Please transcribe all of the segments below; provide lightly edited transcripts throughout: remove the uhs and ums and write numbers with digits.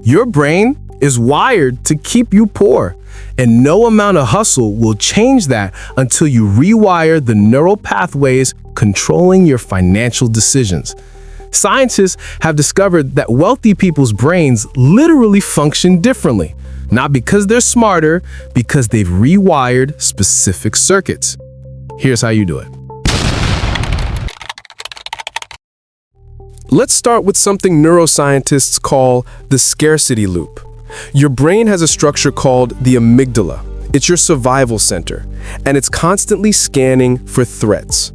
Your brain is wired to keep you poor, and no amount of hustle will change that until you rewire the neural pathways controlling your financial decisions. Scientists have discovered that wealthy people's brains literally function differently, not because they're smarter, because they've rewired specific circuits. Here's how you do it. Let's start with something neuroscientists call the scarcity loop. Your brain has a structure called the amygdala. It's your survival center, and it's constantly scanning for threats.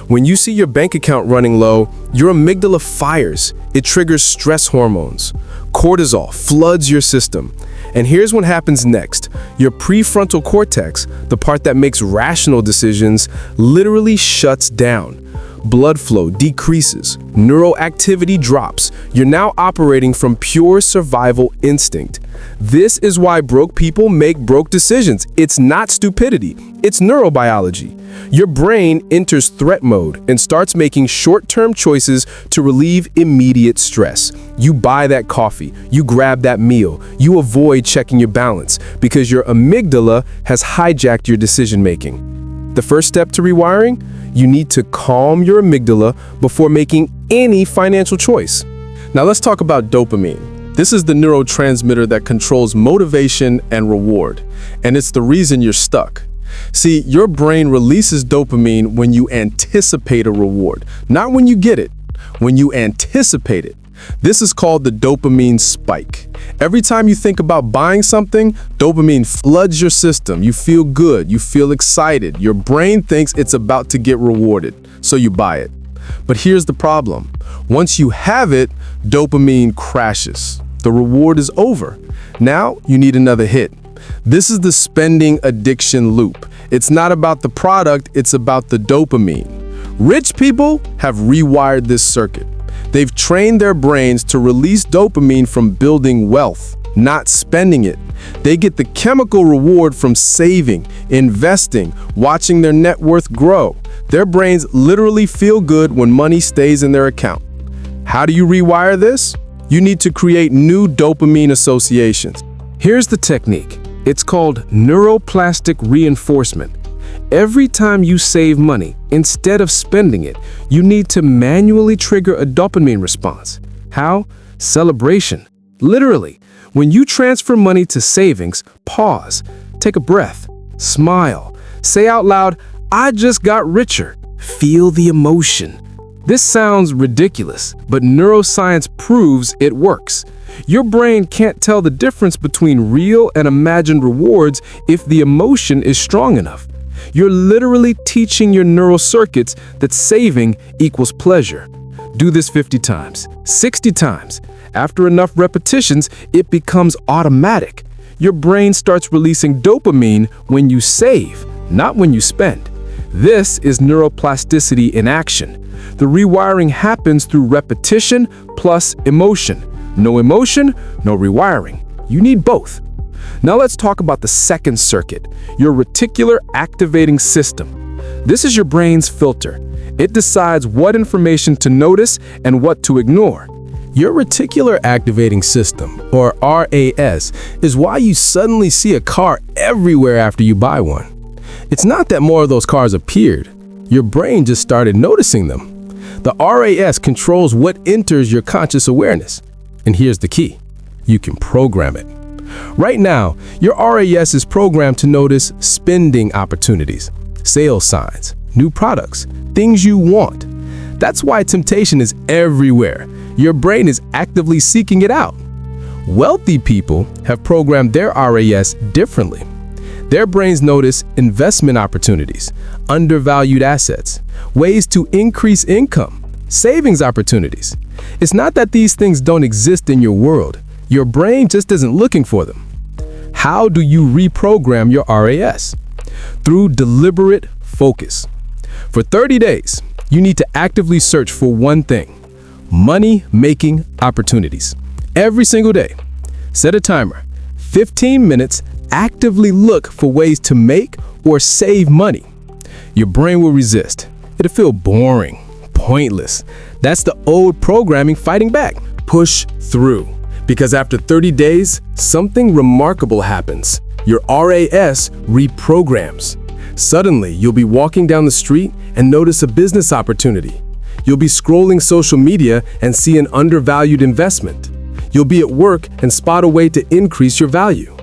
When you see your bank account running low, your amygdala fires. It triggers stress hormones. Cortisol floods your system. And here's what happens next. Your prefrontal cortex, the part that makes rational decisions, literally shuts down. Blood flow decreases, neural activity drops. You're now operating from pure survival instinct. This is why broke people make broke decisions. It's not stupidity, it's neurobiology. Your brain enters threat mode and starts making short-term choices to relieve immediate stress. You buy that coffee, you grab that meal, you avoid checking your balance because your amygdala has hijacked your decision-making. The first step to rewiring? You need to calm your amygdala before making any financial choice. Now let's talk about dopamine. This is the neurotransmitter that controls motivation and reward, and it's the reason you're stuck. See, your brain releases dopamine when you anticipate a reward, not when you get it, when you anticipate it. This is called the dopamine spike. Every time you think about buying something, dopamine floods your system. You feel good, you feel excited. Your brain thinks it's about to get rewarded, so you buy it. But here's the problem. Once you have it, dopamine crashes. The reward is over. Now you need another hit. This is the spending addiction loop. It's not about the product, it's about the dopamine. Rich people have rewired this circuit. They've trained their brains to release dopamine from building wealth, not spending it. They get the chemical reward from saving, investing, watching their net worth grow. Their brains literally feel good when money stays in their account. How do you rewire this? You need to create new dopamine associations. Here's the technique. It's called neuroplastic reinforcement. Every time you save money, instead of spending it, you need to manually trigger a dopamine response. How? Celebration. Literally, when you transfer money to savings, pause, take a breath, smile, say out loud, "I just got richer." Feel the emotion. This sounds ridiculous, but neuroscience proves it works. Your brain can't tell the difference between real and imagined rewards if the emotion is strong enough. You're literally teaching your neural circuits that saving equals pleasure. Do this 50 times, 60 times. After enough repetitions, it becomes automatic. Your brain starts releasing dopamine when you save, not when you spend. This is neuroplasticity in action. The rewiring happens through repetition plus emotion. No emotion, no rewiring. You need both. Now let's talk about the second circuit, your reticular activating system. This is your brain's filter. It decides what information to notice and what to ignore. Your reticular activating system, or RAS, is why you suddenly see a car everywhere after you buy one. It's not that more of those cars appeared. Your brain just started noticing them. The RAS controls what enters your conscious awareness. And here's the key. You can program it. Right now, your RAS is programmed to notice spending opportunities, sales signs, new products, things you want. That's why temptation is everywhere. Your brain is actively seeking it out. Wealthy people have programmed their RAS differently. Their brains notice investment opportunities, undervalued assets, ways to increase income, savings opportunities. It's not that these things don't exist in your world. Your brain just isn't looking for them. How do you reprogram your RAS? Through deliberate focus. For 30 days, you need to actively search for one thing: money-making opportunities. Every single day. Set a timer. 15 minutes, actively look for ways to make or save money. Your brain will resist. It'll feel boring, pointless. That's the old programming fighting back. Push through. Because after 30 days, something remarkable happens. Your RAS reprograms. Suddenly, you'll be walking down the street and notice a business opportunity. You'll be scrolling social media and see an undervalued investment. You'll be at work and spot a way to increase your value.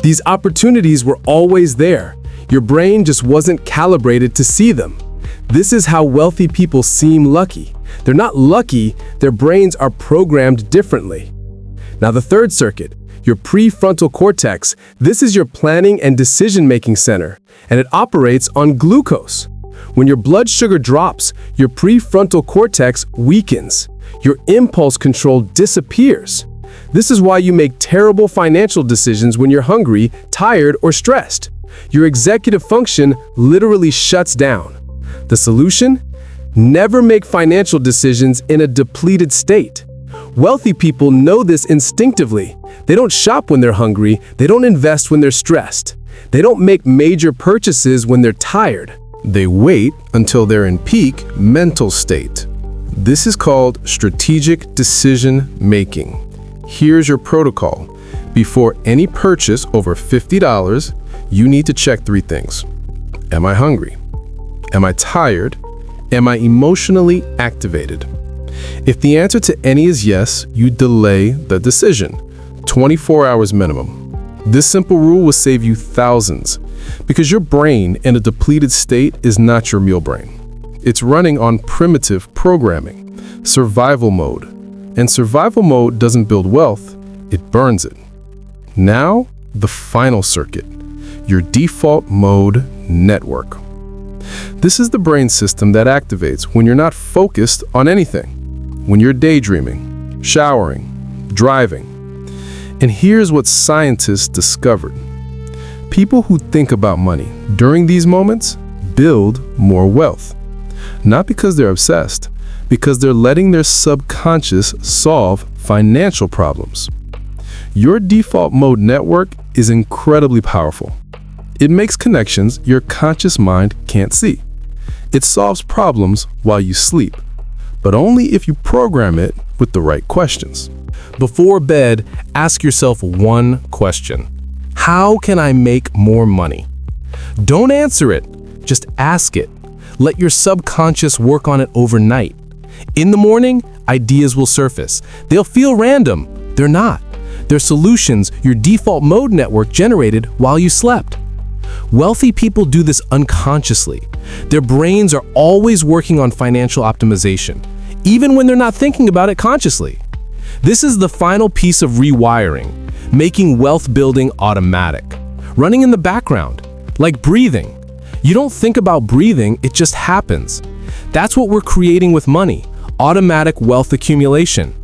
These opportunities were always there. Your brain just wasn't calibrated to see them. This is how wealthy people seem lucky. They're not lucky, their brains are programmed differently. Now the third circuit, your prefrontal cortex, this is your planning and decision-making center, and it operates on glucose. When your blood sugar drops, your prefrontal cortex weakens. Your impulse control disappears. This is why you make terrible financial decisions when you're hungry, tired, or stressed. Your executive function literally shuts down. The solution? Never make financial decisions in a depleted state. Wealthy people know this instinctively. They don't shop when they're hungry. They don't invest when they're stressed. They don't make major purchases when they're tired. They wait until they're in peak mental state. This is called strategic decision making. Here's your protocol. Before any purchase over $50, you need to check 3 things. Am I hungry? Am I tired? Am I emotionally activated? If the answer to any is yes, you delay the decision. 24 hours minimum. This simple rule will save you thousands, because your brain in a depleted state is not your meal brain. It's running on primitive programming, survival mode. And survival mode doesn't build wealth, it burns it. Now, the final circuit, your default mode network. This is the brain system that activates when you're not focused on anything, when you're daydreaming, showering, driving. And here's what scientists discovered. People who think about money during these moments build more wealth. Not because they're obsessed, because they're letting their subconscious solve financial problems. Your default mode network is incredibly powerful. It makes connections your conscious mind can't see. It solves problems while you sleep, but only if you program it with the right questions. Before bed, ask yourself one question. How can I make more money? Don't answer it, just ask it. Let your subconscious work on it overnight. In the morning, ideas will surface. They'll feel random. They're not. They're solutions your default mode network generated while you slept. Wealthy people do this unconsciously. Their brains are always working on financial optimization, even when they're not thinking about it consciously. This is the final piece of rewiring, making wealth building automatic, running in the background, like breathing. You don't think about breathing, it just happens. That's what we're creating with money, automatic wealth accumulation.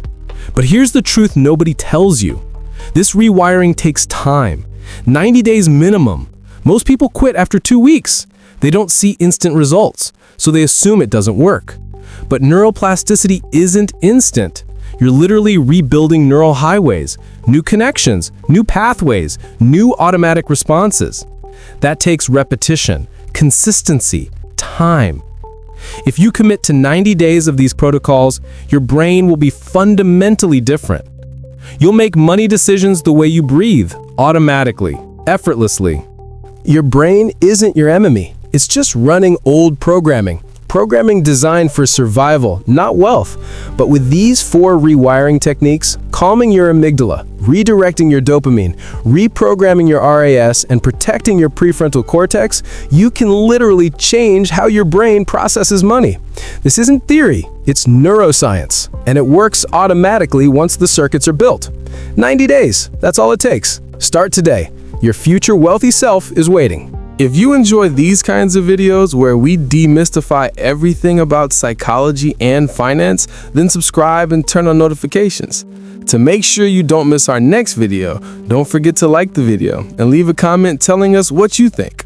But here's the truth nobody tells you. This rewiring takes time, 90 days minimum. Most people quit after 2 weeks. They don't see instant results, so they assume it doesn't work. But neuroplasticity isn't instant. You're literally rebuilding neural highways, new connections, new pathways, new automatic responses. That takes repetition, consistency, time. If you commit to 90 days of these protocols, your brain will be fundamentally different. You'll make money decisions the way you breathe, automatically, effortlessly. Your brain isn't your enemy. It's just running old programming. Programming designed for survival, not wealth. But with these 4 rewiring techniques, calming your amygdala, redirecting your dopamine, reprogramming your RAS, and protecting your prefrontal cortex, you can literally change how your brain processes money. This isn't theory, it's neuroscience, and it works automatically once the circuits are built. 90 days, that's all it takes. Start today. Your future wealthy self is waiting. If you enjoy these kinds of videos where we demystify everything about psychology and finance, then subscribe and turn on notifications. To make sure you don't miss our next video, don't forget to like the video and leave a comment telling us what you think.